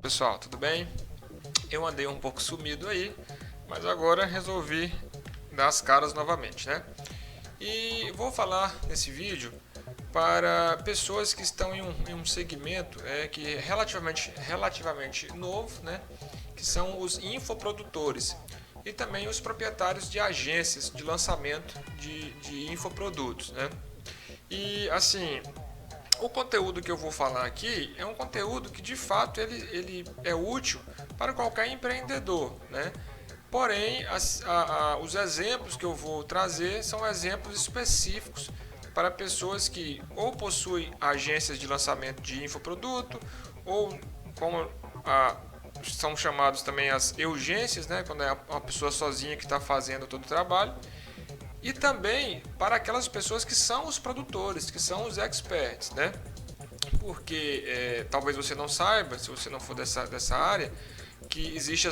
Pessoal, tudo bem? Eu andei um pouco sumido aí, mas agora resolvi dar as caras novamente, né? E vou falar nesse vídeo para pessoas que estão em um segmento que é relativamente novo, né? Que são os infoprodutores e também os proprietários de agências de lançamento de infoprodutos, né? E assim, o conteúdo que eu vou falar aqui é um conteúdo que de fato ele é útil para qualquer empreendedor, né? Porém, os exemplos que eu vou trazer são exemplos específicos para pessoas que ou possuem agências de lançamento de infoproduto, ou como são chamados também as urgências, né? Quando é uma pessoa sozinha que está fazendo todo o trabalho. E também para aquelas pessoas que são os produtores, que são os experts, né? Porque talvez você não saiba, se você não for dessa área, que existem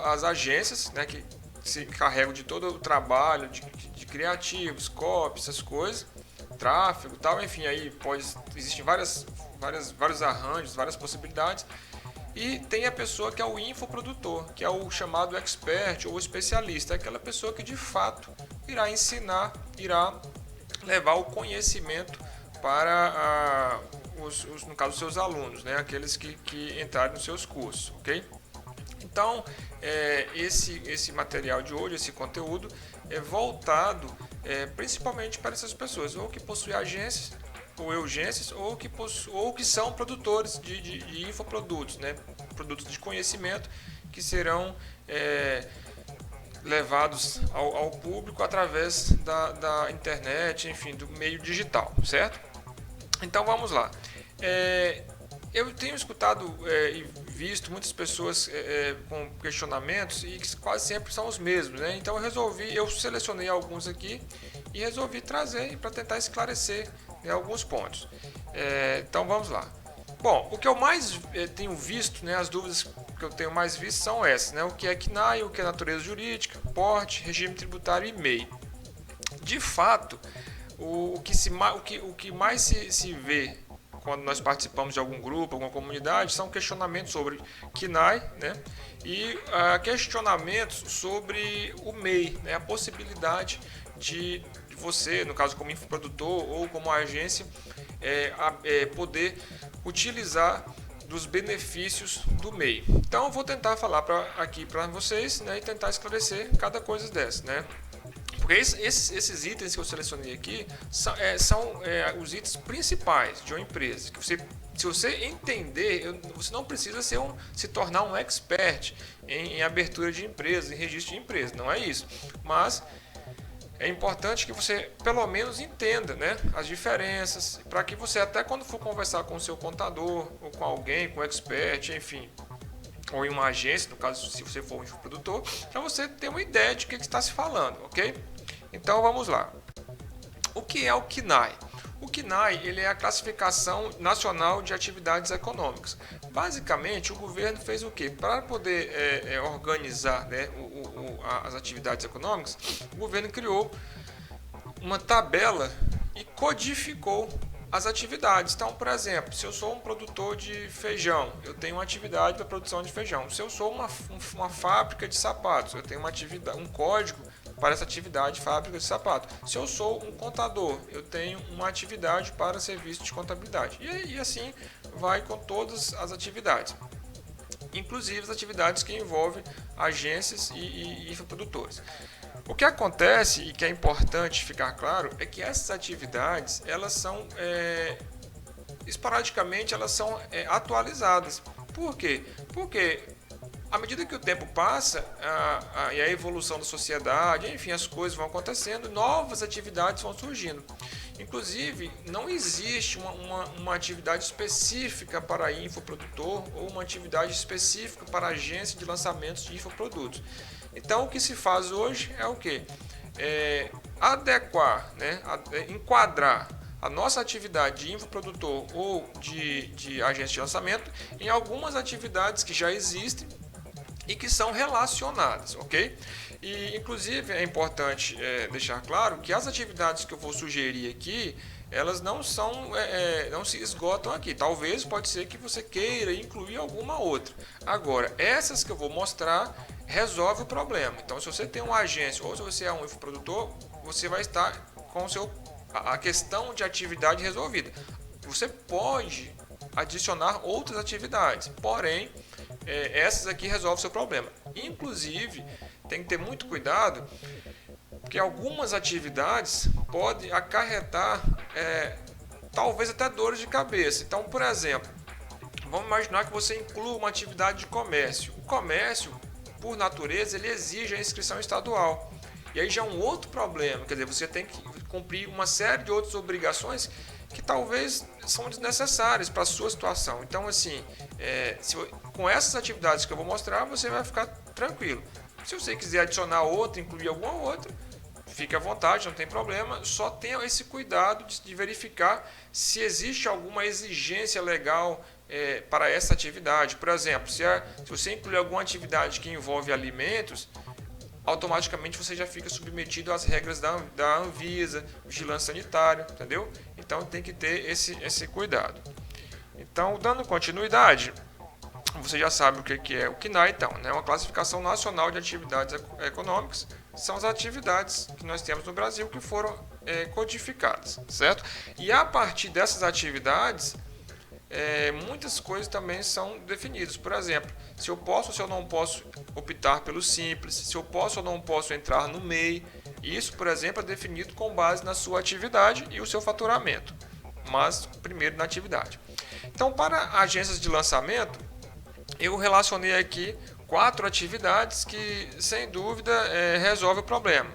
as agências, né, que se carregam de todo o trabalho de criativos, copy, essas coisas, tráfego, tal, enfim, aí existem vários arranjos, várias possibilidades. E tem a pessoa que é o infoprodutor, que é o chamado expert ou especialista, é aquela pessoa que de fato irá ensinar, irá levar o conhecimento para no caso, os seus alunos, né? Aqueles que entrarem nos seus cursos, ok? Então, esse material de hoje, esse conteúdo, é voltado principalmente para essas pessoas, ou que possuem agências, ou urgências, ou que são produtores de infoprodutos, né? Produtos de conhecimento que serão levados ao público através da internet, enfim, do meio digital, certo? Então vamos lá. Eu tenho escutado e visto muitas pessoas com questionamentos e que quase sempre são os mesmos, né? Então eu selecionei alguns aqui e resolvi trazer para tentar esclarecer, né, alguns pontos. Então vamos lá. Bom, o que eu mais tenho visto, né, as dúvidas que eu tenho mais visto são essas, né? O que é CNAE, o que é natureza jurídica, porte, regime tributário e MEI. De fato, o que mais se vê quando nós participamos de algum grupo, alguma comunidade, são questionamentos sobre KNAI, né? E questionamentos sobre o MEI, né? A possibilidade de você, no caso como infoprodutor ou como agência, poder utilizar dos benefícios do MEI. Então eu vou tentar falar aqui para vocês, né, e tentar esclarecer cada coisa dessa, né? Porque esses itens que eu selecionei aqui são os itens principais de uma empresa. Que se você entender, você não precisa se tornar um expert em abertura de empresa, em registro de empresa, não é isso. Mas é importante que você pelo menos entenda, né, as diferenças, para que você até quando for conversar com o seu contador, ou com alguém, com um expert, enfim, ou em uma agência, no caso se você for um infoprodutor, para você ter uma ideia de que está se falando, ok? Então vamos lá. O que é o KNAI? O KNAI ele é a classificação nacional de atividades econômicas. Basicamente, o governo fez o quê? Para poder organizar, né, as atividades econômicas, o governo criou uma tabela e codificou as atividades. Então, por exemplo, se eu sou um produtor de feijão, eu tenho uma atividade para produção de feijão. Se eu sou uma fábrica de sapatos, eu tenho uma atividade, um código para essa atividade fábrica de sapato. Se eu sou um contador, eu tenho uma atividade para serviço de contabilidade. E assim vai com todas as atividades, inclusive as atividades que envolvem agências e infoprodutores. O que acontece e que é importante ficar claro é que essas atividades elas são esporadicamente elas são atualizadas. Por quê? Porque à medida que o tempo passa e a evolução da sociedade, enfim, as coisas vão acontecendo, novas atividades vão surgindo. Inclusive, não existe uma atividade específica para infoprodutor ou uma atividade específica para agência de lançamentos de infoprodutos. Então, o que se faz hoje é o quê? Adequar, né? Enquadrar a nossa atividade de infoprodutor ou de agência de lançamento em algumas atividades que já existem e que são relacionadas, ok? E inclusive é importante deixar claro que as atividades que eu vou sugerir aqui elas não não se esgotam aqui. Talvez pode ser que você queira incluir alguma outra. Agora, essas que eu vou mostrar resolve o problema. Então, se você tem uma agência ou se você é um infoprodutor, você vai estar com a questão de atividade resolvida. Você pode adicionar outras atividades, porém essas aqui resolvem o seu problema. Inclusive, tem que ter muito cuidado, porque algumas atividades podem acarretar talvez até dores de cabeça. Então, por exemplo, vamos imaginar que você inclua uma atividade de comércio. O comércio, por natureza, ele exige a inscrição estadual. E aí já é um outro problema, quer dizer, você tem que cumprir uma série de outras obrigações que talvez são desnecessárias para a sua situação. Então, assim, com essas atividades que eu vou mostrar, você vai ficar tranquilo. Se você quiser adicionar outra, incluir alguma outra, fique à vontade, não tem problema. Só tenha esse cuidado de verificar se existe alguma exigência legal para essa atividade. Por exemplo, se você incluir alguma atividade que envolve alimentos, automaticamente você já fica submetido às regras da Anvisa, vigilância sanitária, entendeu? Então tem que ter esse cuidado. Então, dando continuidade, você já sabe o que é o CNAE, então, né? Uma classificação nacional de atividades econômicas. São as atividades que nós temos no Brasil que foram codificadas, certo? E a partir dessas atividades, muitas coisas também são definidas. Por exemplo, se eu posso ou se eu não posso optar pelo simples, se eu posso ou não posso entrar no MEI. Isso, por exemplo, é definido com base na sua atividade e o seu faturamento, mas primeiro na atividade. Então, para agências de lançamento, eu relacionei aqui 4 atividades que, sem dúvida, resolve o problema,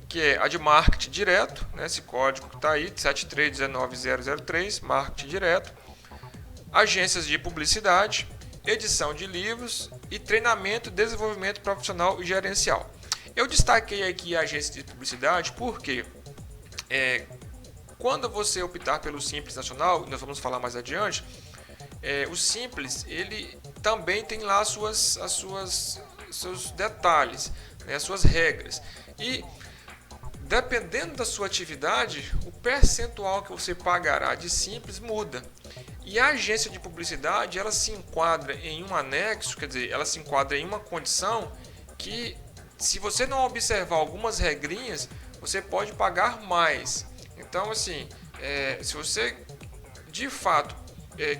que é a de marketing direto, né, esse código que está aí, 7319003, marketing direto, agências de publicidade, edição de livros e treinamento, desenvolvimento profissional e gerencial. Eu destaquei aqui a agência de publicidade porque quando você optar pelo Simples Nacional, nós vamos falar mais adiante, o Simples ele também tem lá seus detalhes, né, as suas regras. E dependendo da sua atividade, o percentual que você pagará de Simples muda. E a agência de publicidade, ela se enquadra em um anexo, quer dizer, ela se enquadra em uma condição que, se você não observar algumas regrinhas, você pode pagar mais. Então, assim, se você de fato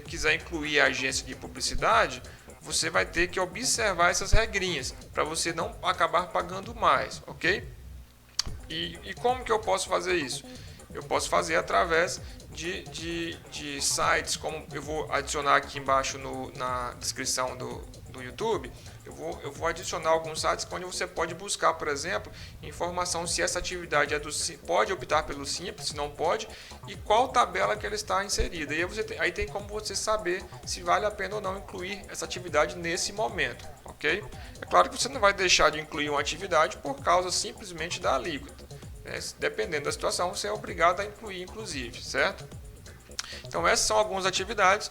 quiser incluir a agência de publicidade, você vai ter que observar essas regrinhas para você não acabar pagando mais, ok? E como que eu posso fazer isso? Eu posso fazer através de sites, como eu vou adicionar aqui embaixo na descrição do YouTube, eu vou adicionar alguns sites onde você pode buscar, por exemplo, informação se essa atividade pode optar pelo Simples, se não pode, e qual tabela que ela está inserida. E aí tem como você saber se vale a pena ou não incluir essa atividade nesse momento, ok? É claro que você não vai deixar de incluir uma atividade por causa simplesmente da alíquota. Dependendo da situação, você é obrigado a incluir, inclusive, certo? Então, essas são algumas atividades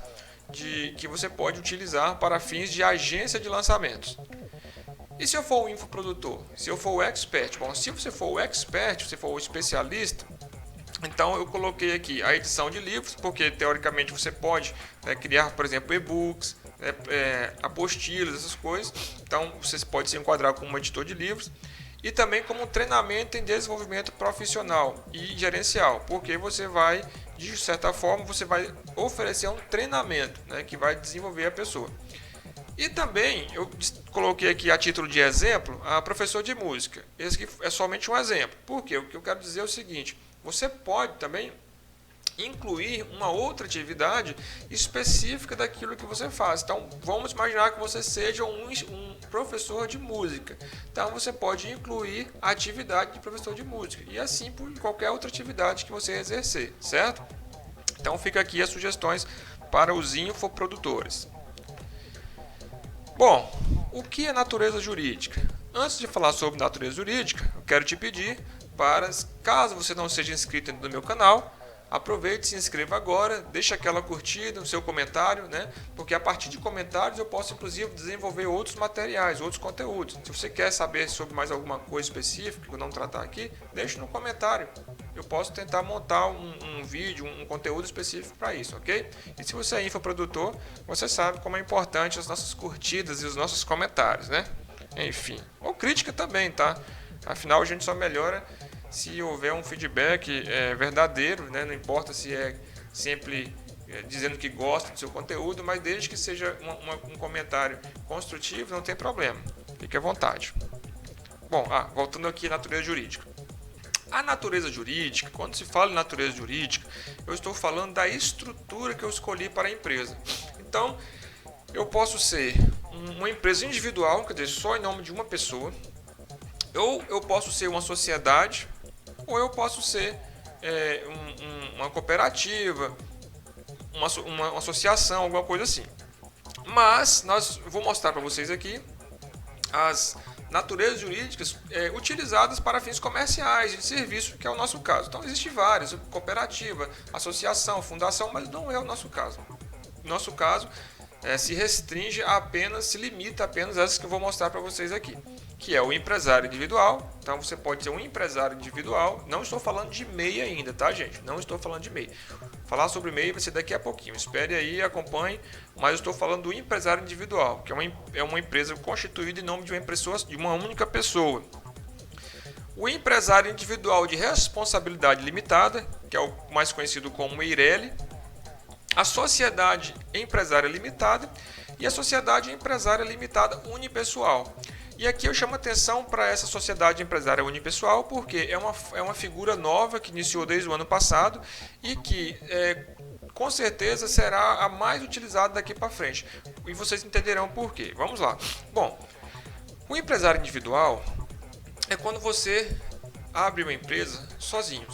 que você pode utilizar para fins de agência de lançamentos. E se eu for o infoprodutor? Se eu for o expert? Bom, se você for o expert, se você for o especialista, então eu coloquei aqui a edição de livros, porque teoricamente você pode criar, por exemplo, e-books, apostilas, essas coisas. Então, você pode se enquadrar como um editor de livros. E também como treinamento em desenvolvimento profissional e gerencial, porque você vai, de certa forma, você vai oferecer um treinamento, né, que vai desenvolver a pessoa. E também eu coloquei aqui a título de exemplo a professor de música. Esse aqui é somente um exemplo. Porque o que eu quero dizer é o seguinte: você pode também incluir uma outra atividade específica daquilo que você faz. Então, vamos imaginar que você seja um professor de música. Então, você pode incluir a atividade de professor de música. E assim por qualquer outra atividade que você exercer, certo? Então, fica aqui as sugestões para os infoprodutores. Bom, o que é natureza jurídica? Antes de falar sobre natureza jurídica, eu quero te pedir para, caso você não seja inscrito no meu canal, aproveite, se inscreva agora, deixa aquela curtida, o seu comentário, né? Porque a partir de comentários eu posso inclusive desenvolver outros materiais, outros conteúdos. Se você quer saber sobre mais alguma coisa específica que eu não tratar aqui, deixe no comentário. eu posso tentar montar um vídeo, um conteúdo específico para isso, ok? E se você é infoprodutor, você sabe como é importante as nossas curtidas e os nossos comentários, né? Enfim, ou crítica também, tá? Afinal, a gente só melhora se houver um feedback verdadeiro, né? Não importa se é sempre dizendo que gosta do seu conteúdo, mas desde que seja um comentário construtivo, não tem problema. Fique à vontade. Bom, voltando aqui à natureza jurídica. A natureza jurídica, quando se fala em natureza jurídica, eu estou falando da estrutura que eu escolhi para a empresa. Então, eu posso ser uma empresa individual, quer dizer, só em nome de uma pessoa, ou eu posso ser uma sociedade, ou eu posso ser uma cooperativa, uma associação, alguma coisa assim. Mas vou mostrar para vocês aqui as naturezas jurídicas utilizadas para fins comerciais e de serviço, que é o nosso caso. Então, existem várias: cooperativa, associação, fundação, mas não é o nosso caso. O nosso caso se limita apenas a essas que eu vou mostrar para vocês aqui, que é o empresário individual. Então, você pode ser um empresário individual. Não estou falando de MEI ainda, tá, gente? Não estou falando de MEI. Falar sobre MEI vai ser daqui a pouquinho. Espere aí, acompanhe. Mas eu estou falando do empresário individual, que é uma empresa constituída em nome de uma única pessoa. O empresário individual de responsabilidade limitada, que é o mais conhecido como EIRELI, a sociedade empresária limitada e a sociedade empresária limitada unipessoal. E aqui eu chamo atenção para essa sociedade empresária unipessoal, porque é uma figura nova que iniciou desde o ano passado e que com certeza será a mais utilizada daqui para frente. E vocês entenderão por quê. Vamos lá. Bom, o empresário individual é quando você abre uma empresa sozinho,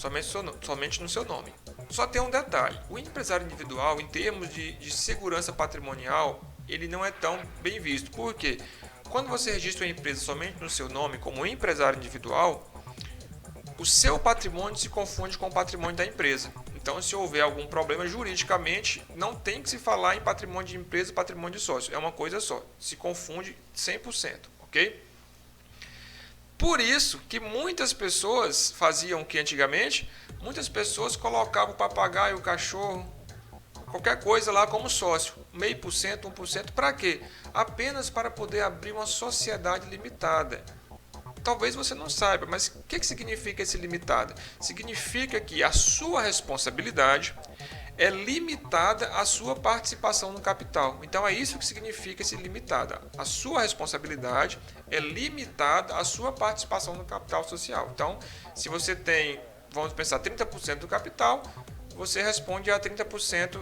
somente no seu nome. Só tem um detalhe: o empresário individual, em termos de segurança patrimonial, ele não é tão bem visto. Por quê? Quando você registra uma empresa somente no seu nome como empresário individual, o seu patrimônio se confunde com o patrimônio da empresa. Então, se houver algum problema juridicamente, não tem que se falar em patrimônio de empresa e patrimônio de sócio. É uma coisa só. Se confunde 100%, ok? Por isso que muitas pessoas faziam o que antigamente, muitas pessoas colocavam o papagaio, o cachorro, qualquer coisa lá como sócio, 0,5%, 1%, para quê? Apenas para poder abrir uma sociedade limitada. Talvez você não saiba, mas o que significa esse limitado? Significa que a sua responsabilidade é limitada à sua participação no capital. Então é isso que significa esse limitado. A sua responsabilidade é limitada à sua participação no capital social. Então, se você tem, vamos pensar, 30% do capital, você responde a 30%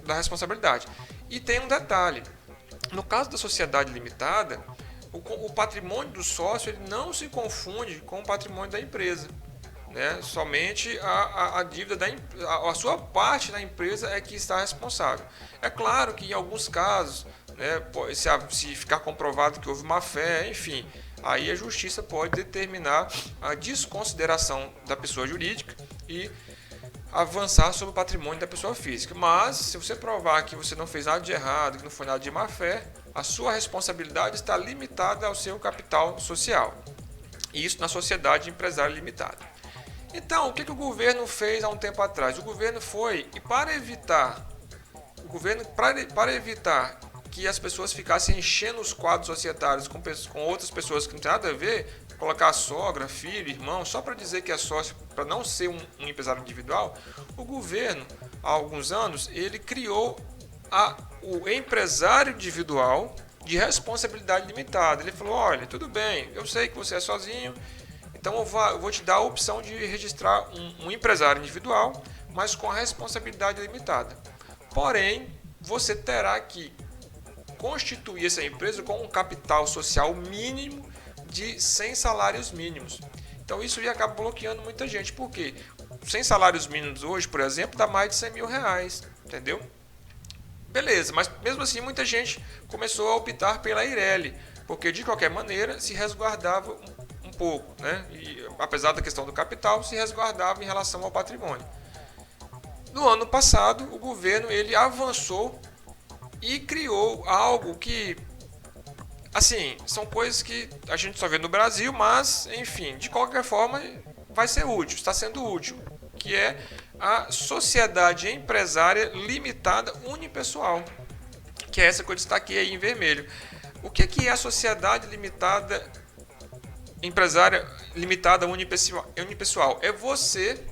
da responsabilidade. E tem um detalhe: no caso da sociedade limitada, o patrimônio do sócio ele não se confunde com o patrimônio da empresa, né? Somente a dívida a sua parte da empresa é que está responsável. É claro que em alguns casos, né, se ficar comprovado que houve má fé, enfim, aí a justiça pode determinar a desconsideração da pessoa jurídica e avançar sobre o patrimônio da pessoa física. Mas, se você provar que você não fez nada de errado, que não foi nada de má fé, a sua responsabilidade está limitada ao seu capital social. E isso na sociedade empresária limitada. Então, o que o governo fez há um tempo atrás? O governo foi, e para evitar que as pessoas ficassem enchendo os quadros societários com outras pessoas que não tem nada a ver, colocar sogra, filho, irmão, só para dizer que é sócio, para não ser um empresário individual, o governo, há alguns anos, ele criou o empresário individual de responsabilidade limitada. Ele falou: olha, tudo bem, eu sei que você é sozinho, então eu vou te dar a opção de registrar um empresário individual, mas com a responsabilidade limitada. Porém, você terá que constituir essa empresa com um capital social mínimo de 100 salários mínimos. Então isso ia acabar bloqueando muita gente. Por quê? 100 salários mínimos hoje, por exemplo, dá mais de 100 mil reais. Entendeu? Beleza, mas mesmo assim muita gente começou a optar pela EIRELI, porque de qualquer maneira se resguardava um pouco, né? E, apesar da questão do capital, se resguardava em relação ao patrimônio. No ano passado, o governo ele avançou e criou algo que, assim, são coisas que a gente só vê no Brasil, mas, enfim, de qualquer forma, vai ser útil, está sendo útil, que é a sociedade empresária limitada unipessoal, que é essa que eu destaquei aí em vermelho. O que é a sociedade limitada empresária limitada unipessoal? É você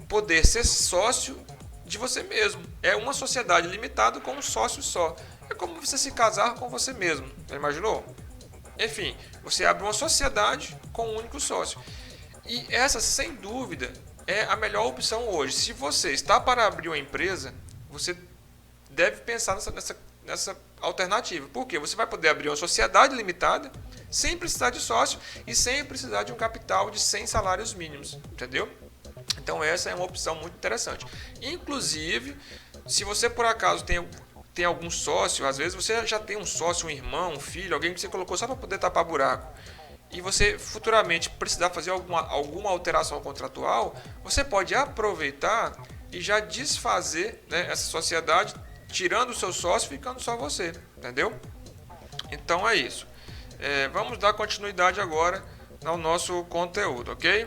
poder ser sócio de você mesmo. É uma sociedade limitada com um sócio só. É como você se casar com você mesmo. Já imaginou? Enfim, você abre uma sociedade com um único sócio. E essa, sem dúvida, é a melhor opção hoje. Se você está para abrir uma empresa, você deve pensar nessa alternativa. Por quê? Você vai poder abrir uma sociedade limitada, sem precisar de sócio e sem precisar de um capital de 100 salários mínimos. Entendeu? Então essa é uma opção muito interessante. Inclusive, se você por acaso tem algum sócio, às vezes você já tem um sócio, um irmão, um filho, alguém que você colocou só para poder tapar buraco, e você futuramente precisar fazer alguma alteração contratual, você pode aproveitar e já desfazer, né, essa sociedade, tirando o seu sócio, ficando só você, entendeu? Então é isso. Vamos dar continuidade agora ao nosso conteúdo, ok?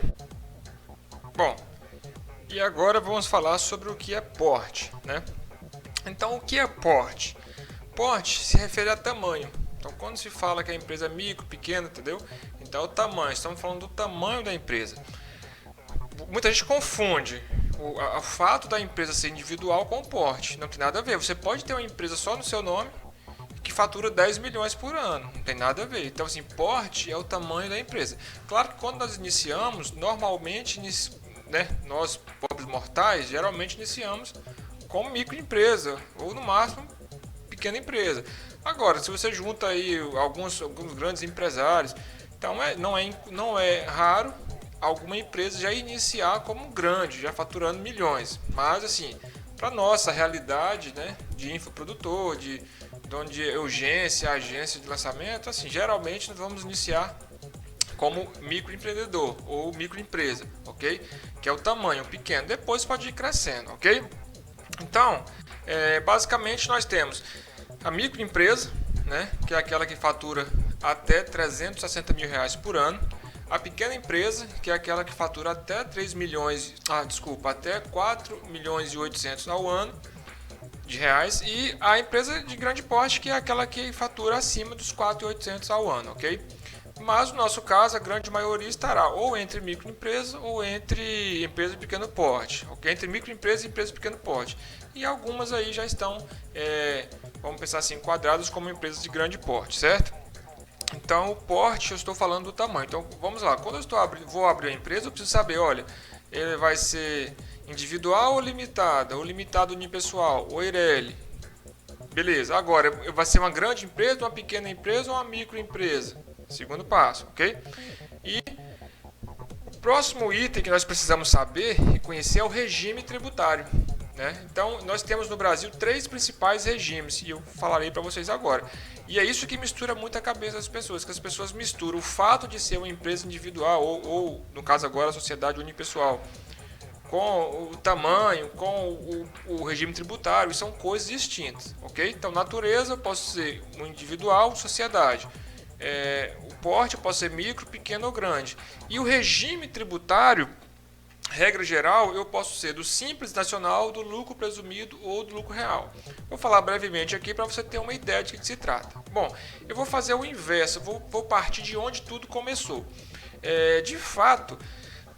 Bom, e agora vamos falar sobre o que é porte, né? Então, o que é porte? Porte se refere a tamanho. Então, quando se fala que a empresa é micro, pequena, entendeu? Então, é o tamanho. Estamos falando do tamanho da empresa. Muita gente confunde o fato da empresa ser individual com o porte. Não tem nada a ver. Você pode ter uma empresa só no seu nome que fatura 10 milhões por ano. Não tem nada a ver. Então, assim, porte é o tamanho da empresa. Claro que quando nós iniciamos, normalmente, né, nós, pobres mortais, geralmente iniciamos como microempresa, ou no máximo, pequena empresa. Agora, se você junta aí alguns grandes empresários, então não é raro alguma empresa já iniciar como grande, já faturando milhões. Mas, assim, para nossa realidade, né, de infoprodutor, de dono de urgência, agência de lançamento, assim, geralmente nós vamos iniciar como microempreendedor ou microempresa, ok? Que é o tamanho pequeno. Depois pode ir crescendo, ok? Então, basicamente nós temos a microempresa, né, que é aquela que fatura até 360 mil reais por ano. A pequena empresa, que é aquela que fatura até 3 milhões, até 4 milhões e 800 ao ano de reais. E a empresa de grande porte, que é aquela que fatura acima dos 4.800 ao ano, ok? Mas no nosso caso, a grande maioria estará ou entre microempresa ou entre empresa de pequeno porte, ok? Entre microempresa e empresa de pequeno porte. E algumas aí já estão, vamos pensar assim, enquadradas como empresas de grande porte, certo? Então, o porte, eu estou falando do tamanho. Então, vamos lá. Quando eu vou abrir a empresa, eu preciso saber, olha, ele vai ser individual ou limitado unipessoal, ou EIRELI. Beleza. Agora, vai ser uma grande empresa, uma pequena empresa ou uma microempresa? Segundo passo, ok? E o próximo item que nós precisamos saber e conhecer é o regime tributário, né? Então, nós temos no Brasil 3 principais regimes e eu falarei para vocês agora. E é isso que mistura muito a cabeça das pessoas, que as pessoas misturam o fato de ser uma empresa individual ou no caso agora, a sociedade unipessoal, com o tamanho, com o regime tributário, e são coisas distintas, ok? Então, natureza, eu posso ser um individual, sociedade. O porte pode ser micro, pequeno ou grande. E o regime tributário, regra geral, eu posso ser do simples nacional, do lucro presumido ou do lucro real. Vou falar brevemente aqui para você ter uma ideia de que se trata. Bom, eu vou fazer o inverso, vou partir de onde tudo começou. De fato,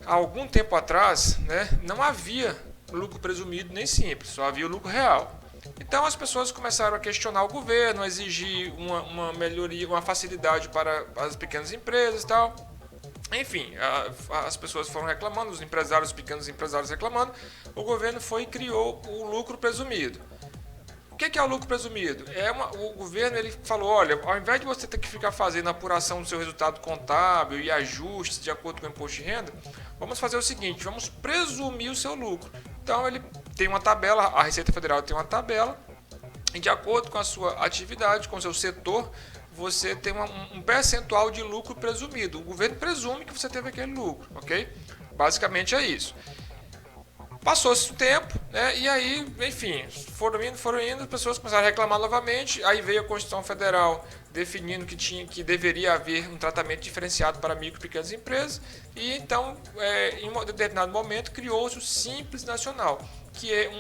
há algum tempo atrás, né, não havia lucro presumido nem simples, só havia o lucro real. Então as pessoas começaram a questionar o governo, a exigir uma melhoria, uma facilidade para as pequenas empresas e tal. Enfim, as pessoas foram reclamando, os empresários, os pequenos empresários reclamando, o governo foi e criou o lucro presumido. O que é o lucro presumido? O governo ele falou, olha, ao invés de você ter que ficar fazendo a apuração do seu resultado contábil e ajustes de acordo com o imposto de renda, vamos fazer o seguinte, vamos presumir o seu lucro. Então ele tem uma tabela, a Receita Federal tem uma tabela, e de acordo com a sua atividade, com o seu setor, você tem um percentual de lucro presumido. O governo presume que você teve aquele lucro, ok? Basicamente é isso. Passou-se o tempo, né? E aí, enfim, foram indo, as pessoas começaram a reclamar novamente. Aí veio a Constituição Federal definindo que deveria haver um tratamento diferenciado para micro e pequenas empresas. E então, em um determinado momento, criou-se o Simples Nacional, que é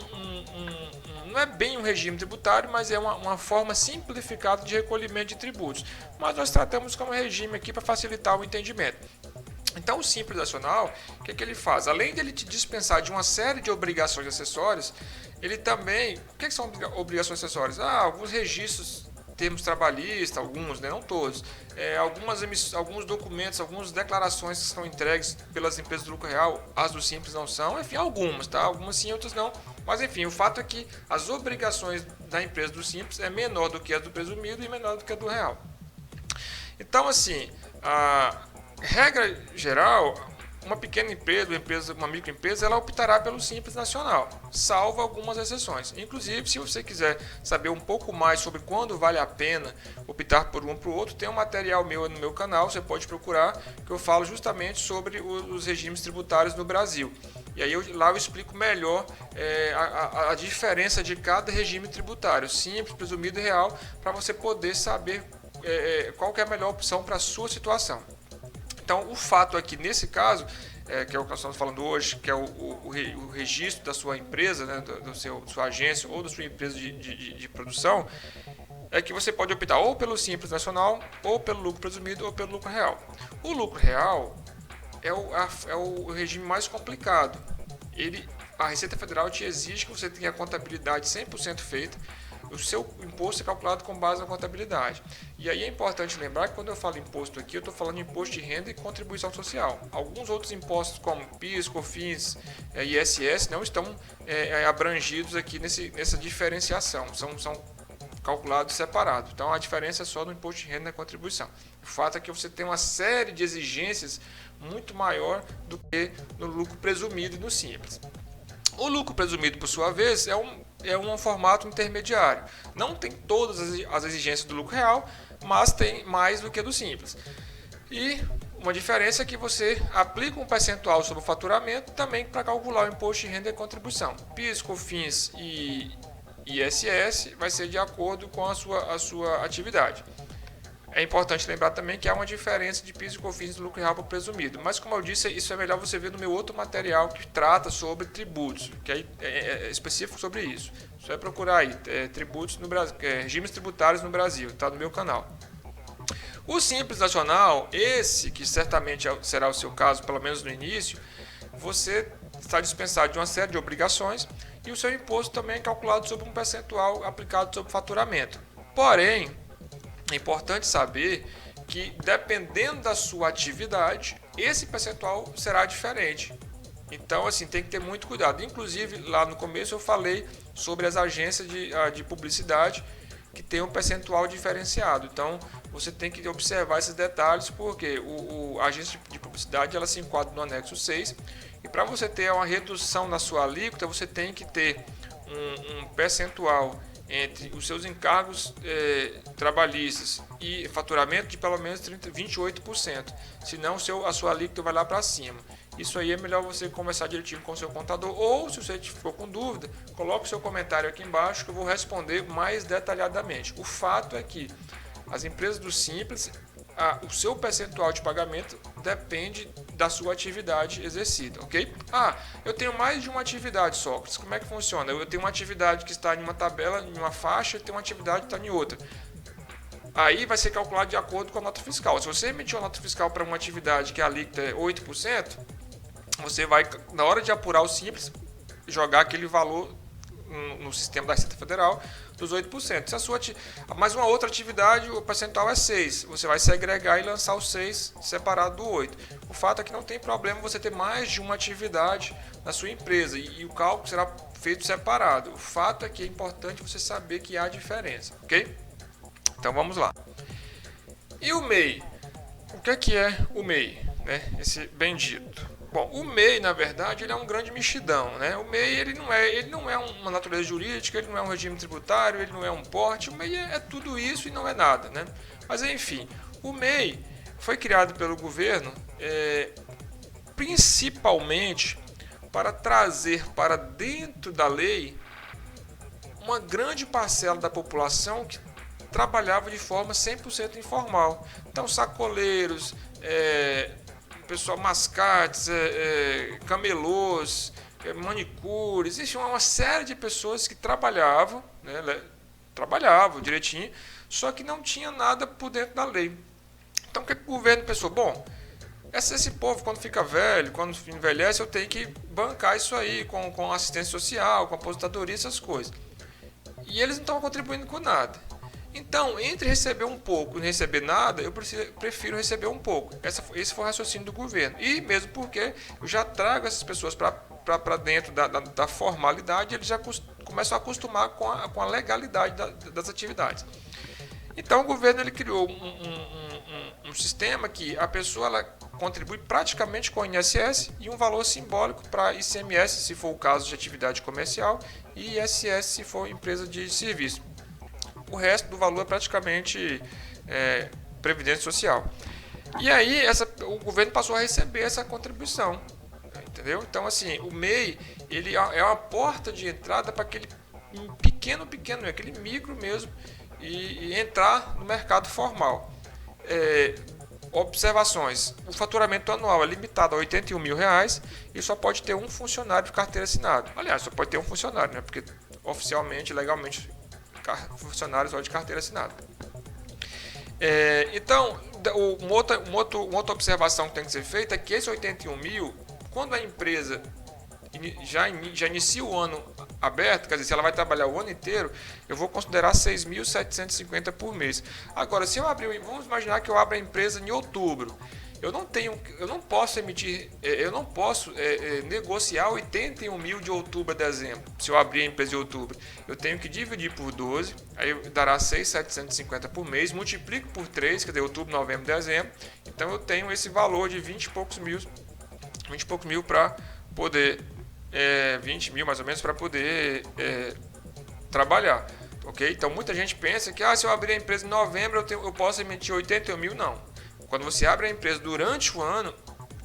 não é bem um regime tributário, mas é uma forma simplificada de recolhimento de tributos. Mas nós tratamos como regime aqui para facilitar o entendimento. Então, o Simples Nacional, o que ele faz? Além de ele te dispensar de uma série de obrigações acessórias, ele também... O que são obrigações acessórias? Alguns registros, termos trabalhistas, alguns, né? Não todos. Alguns documentos, algumas declarações que são entregues pelas empresas do lucro real, as do Simples não são. Enfim, algumas, tá? Algumas sim, outras não. Mas, enfim, o fato é que as obrigações da empresa do Simples é menor do que a do presumido e menor do que a do real. Então, assim... Regra geral, uma pequena empresa, uma microempresa, ela optará pelo Simples Nacional, salvo algumas exceções. Inclusive, se você quiser saber um pouco mais sobre quando vale a pena optar por um ou por outro, tem um material meu no meu canal, você pode procurar, que eu falo justamente sobre os regimes tributários no Brasil. E aí lá eu explico melhor a diferença de cada regime tributário, simples, presumido e real, para você poder saber qual que é a melhor opção para a sua situação. Então, o fato aqui, nesse caso, que é o que nós estamos falando hoje, que é o registro da sua empresa, né, sua agência ou da sua empresa de produção, é que você pode optar ou pelo Simples Nacional, ou pelo lucro presumido, ou pelo lucro real. O lucro real é o regime mais complicado. A Receita Federal te exige que você tenha a contabilidade 100% feita. O seu imposto é calculado com base na contabilidade. E aí é importante lembrar que quando eu falo imposto aqui, eu estou falando de imposto de renda e contribuição social. Alguns outros impostos, como PIS, COFINS e ISS, não estão abrangidos aqui nessa diferenciação. São calculados separados. Então a diferença é só no imposto de renda e na contribuição. O fato é que você tem uma série de exigências muito maior do que no lucro presumido e no simples. O lucro presumido, por sua vez, é um formato intermediário. Não tem todas as exigências do lucro real, mas tem mais do que do simples. E uma diferença é que você aplica um percentual sobre o faturamento também para calcular o imposto de renda e contribuição. PIS, COFINS e ISS vai ser de acordo com a sua atividade. É importante lembrar também que há uma diferença de PIS e COFINS do lucro real para o presumido. Mas, como eu disse, isso é melhor você ver no meu outro material que trata sobre tributos, que é específico sobre isso. Só é procurar aí, tributos no Brasil, regimes tributários no Brasil, está no meu canal. O Simples Nacional, esse que certamente será o seu caso, pelo menos no início, você está dispensado de uma série de obrigações e o seu imposto também é calculado sobre um percentual aplicado sobre o faturamento. Porém, é importante saber que, dependendo da sua atividade, esse percentual será diferente. Então, assim, tem que ter muito cuidado. Inclusive, lá no começo eu falei sobre as agências de publicidade que tem um percentual diferenciado. Então, você tem que observar esses detalhes, porque a agência de publicidade ela se enquadra no anexo 6. E para você ter uma redução na sua alíquota, você tem que ter um percentual entre os seus encargos trabalhistas e faturamento de pelo menos 28%. Senão a sua alíquota vai lá para cima. Isso aí é melhor você conversar direitinho com o seu contador, ou se você ficou com dúvida, coloque o seu comentário aqui embaixo que eu vou responder mais detalhadamente. O fato é que as empresas do Simples, o seu percentual de pagamento depende da sua atividade exercida, ok? Eu tenho mais de uma atividade, Sócrates. Como é que funciona? Eu tenho uma atividade que está em uma tabela, em uma faixa, e tenho uma atividade que está em outra. Aí vai ser calculado de acordo com a nota fiscal. Se você emitir uma nota fiscal para uma atividade que a alíquota é 8%, você vai, na hora de apurar o Simples, jogar aquele valor no sistema da Receita Federal dos 8%. Se a sua mais uma outra atividade, o percentual é 6%. Você vai segregar e lançar o 6% separado do 8%. O fato é que não tem problema você ter mais de uma atividade na sua empresa e o cálculo será feito separado. O fato é que é importante você saber que há diferença, ok? Então vamos lá. E o MEI? O que é o MEI? Né? Esse bendito. Bom, o MEI, na verdade, ele é um grande mexidão, né? O MEI ele não é uma natureza jurídica, ele não é um regime tributário, ele não é um porte. O MEI é tudo isso e não é nada, né? Mas enfim, o MEI foi criado pelo governo principalmente para trazer para dentro da lei uma grande parcela da população que trabalhava de forma 100% informal. Então, sacoleiros, pessoal, mascates, camelôs, manicures, existia uma série de pessoas que trabalhavam, né, trabalhavam direitinho, só que não tinha nada por dentro da lei. Então, o que o governo pensou? Bom, esse povo, quando fica velho, quando envelhece, eu tenho que bancar isso aí com assistência social, com aposentadoria, essas coisas. E eles não estão contribuindo com nada. Então, entre receber um pouco e não receber nada, eu prefiro receber um pouco. Esse foi o raciocínio do governo. E mesmo porque eu já trago essas pessoas para dentro da formalidade, eles já começam a acostumar com a legalidade das atividades. Então, o governo ele criou um sistema que a pessoa ela contribui praticamente com o INSS e um valor simbólico para ICMS, se for o caso de atividade comercial, e ISS, se for empresa de serviço. O resto do valor é praticamente previdência social. E aí o governo passou a receber essa contribuição, entendeu? Então assim, o MEI ele é uma porta de entrada para aquele pequeno, aquele micro mesmo, e entrar no mercado formal. Observações: o faturamento anual é limitado a R$81 mil e só pode ter um funcionário de carteira assinada. Aliás, só pode ter um funcionário, né? Porque oficialmente, legalmente, funcionário só de carteira assinada. Então, uma outra observação que tem que ser feita é que esse 81 mil, quando a empresa já inicia o ano aberto, quer dizer, se ela vai trabalhar o ano inteiro, eu vou considerar 6.750 por mês. Agora, se eu abrir, vamos imaginar que eu abro a empresa em outubro, eu não posso negociar 81 mil de outubro a dezembro. Se eu abrir a empresa em outubro, eu tenho que dividir por 12, aí dará 6.750 por mês, multiplico por 3, quer dizer, outubro, novembro, dezembro. Então eu tenho esse valor de 20 e poucos mil para poder 20 mil mais ou menos para poder trabalhar, ok? Então muita gente pensa que se eu abrir a empresa em novembro eu posso emitir 81 mil. Não. Quando você abre a empresa durante o ano,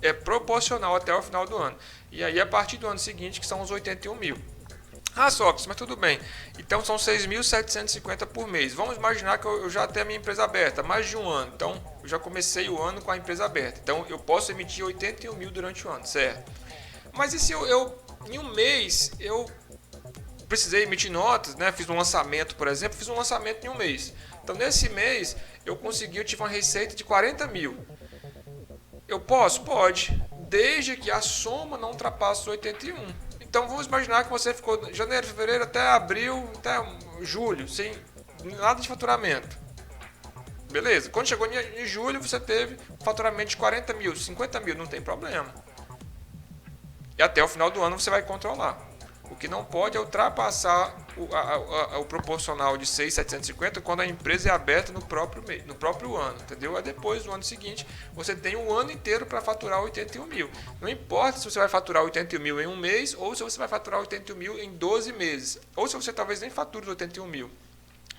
é proporcional até o final do ano. E aí a partir do ano seguinte que são os 81 mil. Sócrates, mas tudo bem. Então são 6.750 por mês. Vamos imaginar que eu já tenho a minha empresa aberta há mais de um ano. Então eu já comecei o ano com a empresa aberta. Então eu posso emitir 81 mil durante o ano, certo? Mas e se em um mês eu precisei emitir notas, né? Fiz um lançamento, por exemplo, fiz um lançamento em um mês. Então nesse mês eu tive uma receita de 40 mil. Eu posso? Pode, desde que a soma não ultrapasse os 81. Então vamos imaginar que você ficou de janeiro, fevereiro até abril, até julho, sem nada de faturamento. Beleza, quando chegou em julho você teve faturamento de 40 mil, 50 mil, não tem problema. E até o final do ano você vai controlar. O que não pode é ultrapassar o proporcional de 6.750 quando a empresa é aberta no próprio ano, entendeu? Aí depois, no ano seguinte, você tem um ano inteiro para faturar 81 mil. Não importa se você vai faturar 81 mil em um mês ou se você vai faturar 81 mil em 12 meses. Ou se você talvez nem fature os 81 mil,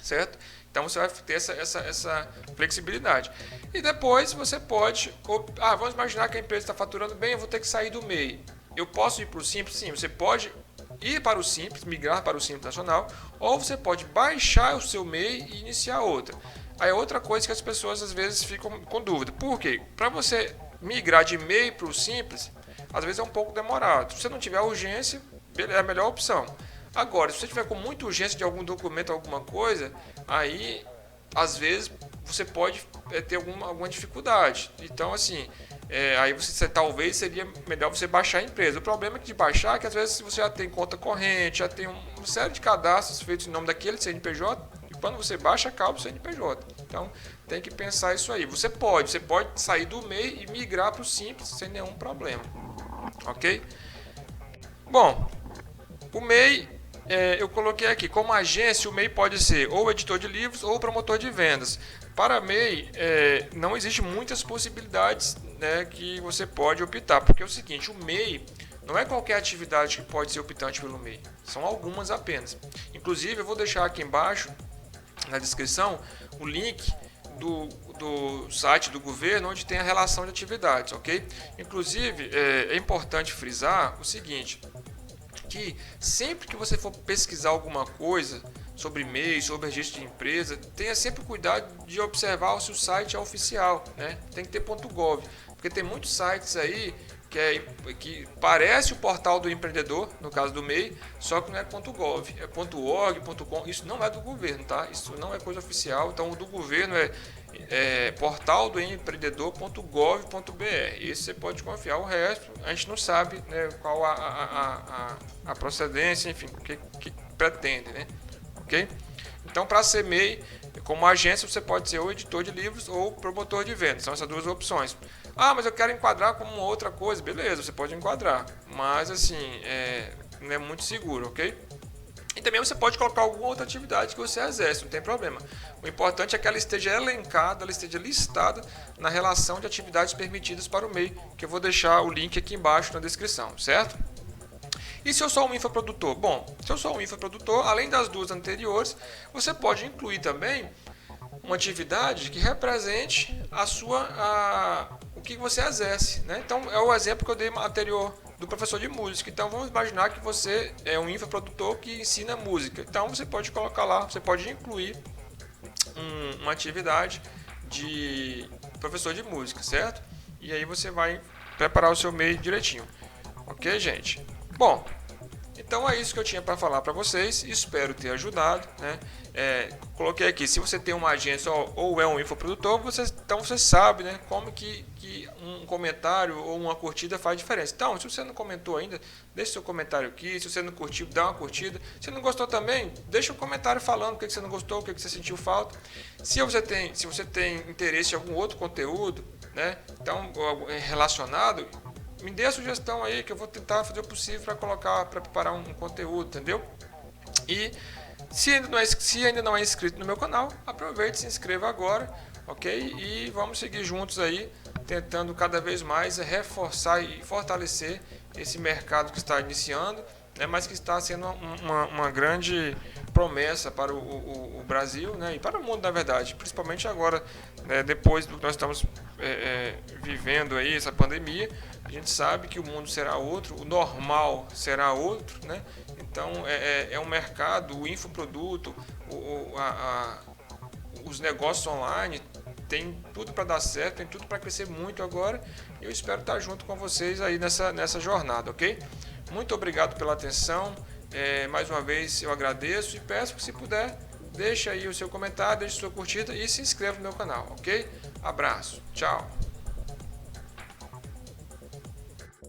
certo? Então você vai ter essa flexibilidade. E depois você pode... vamos imaginar que a empresa está faturando bem, eu vou ter que sair do MEI. Eu posso ir para o Simples? Sim, você pode ir para o Simples, migrar para o Simples Nacional, ou você pode baixar o seu MEI e iniciar outra. Aí é outra coisa que as pessoas às vezes ficam com dúvida. Por quê? Para você migrar de MEI para o Simples, às vezes é um pouco demorado. Se você não tiver urgência, é a melhor opção. Agora, se você tiver com muita urgência de algum documento, alguma coisa, aí às vezes você pode ter alguma dificuldade. Então, assim... aí talvez seria melhor você baixar a empresa. O problema é que de baixar, que às vezes você já tem conta corrente, já tem uma série de cadastros feitos em nome daquele CNPJ, e quando você baixa, acaba o CNPJ. Então tem que pensar isso aí. Você pode sair do MEI e migrar para o Simples sem nenhum problema, ok? Bom, o MEI, eu coloquei aqui como agência. O MEI pode ser ou editor de livros ou promotor de vendas. Para MEI, não existe muitas possibilidades, né, que você pode optar, porque é o seguinte, o MEI não é qualquer atividade que pode ser optante pelo MEI, são algumas apenas. Inclusive, eu vou deixar aqui embaixo, na descrição, o link do site do governo onde tem a relação de atividades, ok? Inclusive, é importante frisar o seguinte, que sempre que você for pesquisar alguma coisa sobre MEI, sobre registro de empresa, tenha sempre cuidado de observar se o site é oficial, né? Tem que ter .gov, porque tem muitos sites aí que parece o portal do empreendedor, no caso do MEI, só que não é .gov, é .org, .com, isso não é do governo, tá? Isso não é coisa oficial, então o do governo é portal do empreendedor.gov.br, isso você pode confiar, o resto a gente não sabe, né, qual a procedência, enfim, o que pretende, né? Ok? Então, para ser MEI, como agência, você pode ser ou editor de livros ou promotor de vendas. São essas duas opções. Ah, mas eu quero enquadrar como uma outra coisa. Beleza, você pode enquadrar. Mas, assim, não é muito seguro, ok? E também você pode colocar alguma outra atividade que você exerce, não tem problema. O importante é que ela esteja elencada, ela esteja listada na relação de atividades permitidas para o MEI, que eu vou deixar o link aqui embaixo na descrição, certo? E se eu sou um infoprodutor? Bom, se eu sou um infoprodutor, além das duas anteriores, você pode incluir também uma atividade que represente o que você exerce, né? Então, é o exemplo que eu dei anterior do professor de música. Então, vamos imaginar que você é um infoprodutor que ensina música. Então, você pode colocar lá, você pode incluir uma atividade de professor de música, certo? E aí você vai preparar o seu MEI direitinho. Ok, gente? Bom, então é isso que eu tinha para falar para vocês, espero ter ajudado, né? Coloquei aqui, se você tem uma agência ou é um infoprodutor, então você sabe, né, como que um comentário ou uma curtida faz diferença. Então, se você não comentou ainda, deixe seu comentário aqui, se você não curtiu, dá uma curtida. Se não gostou também, deixa um comentário falando o que você não gostou, o que você sentiu falta. Se você tem interesse em algum outro conteúdo, né, então, relacionado, me dê a sugestão aí que eu vou tentar fazer o possível para preparar um conteúdo, entendeu? E se ainda não é inscrito no meu canal, aproveite e se inscreva agora, ok? E vamos seguir juntos aí, tentando cada vez mais reforçar e fortalecer esse mercado que está iniciando, né, mas que está sendo uma grande promessa para o Brasil, né, e para o mundo, na verdade, principalmente agora, né, depois do que nós estamos vivendo aí, essa pandemia. A gente sabe que o mundo será outro, o normal será outro, né? Então é um mercado, o infoproduto, os negócios online tem tudo para dar certo, tem tudo para crescer muito agora. E eu espero estar junto com vocês aí nessa jornada, ok? Muito obrigado pela atenção. Mais uma vez eu agradeço e peço que, se puder, deixe aí o seu comentário, deixe sua curtida e se inscreva no meu canal, ok? Abraço, tchau!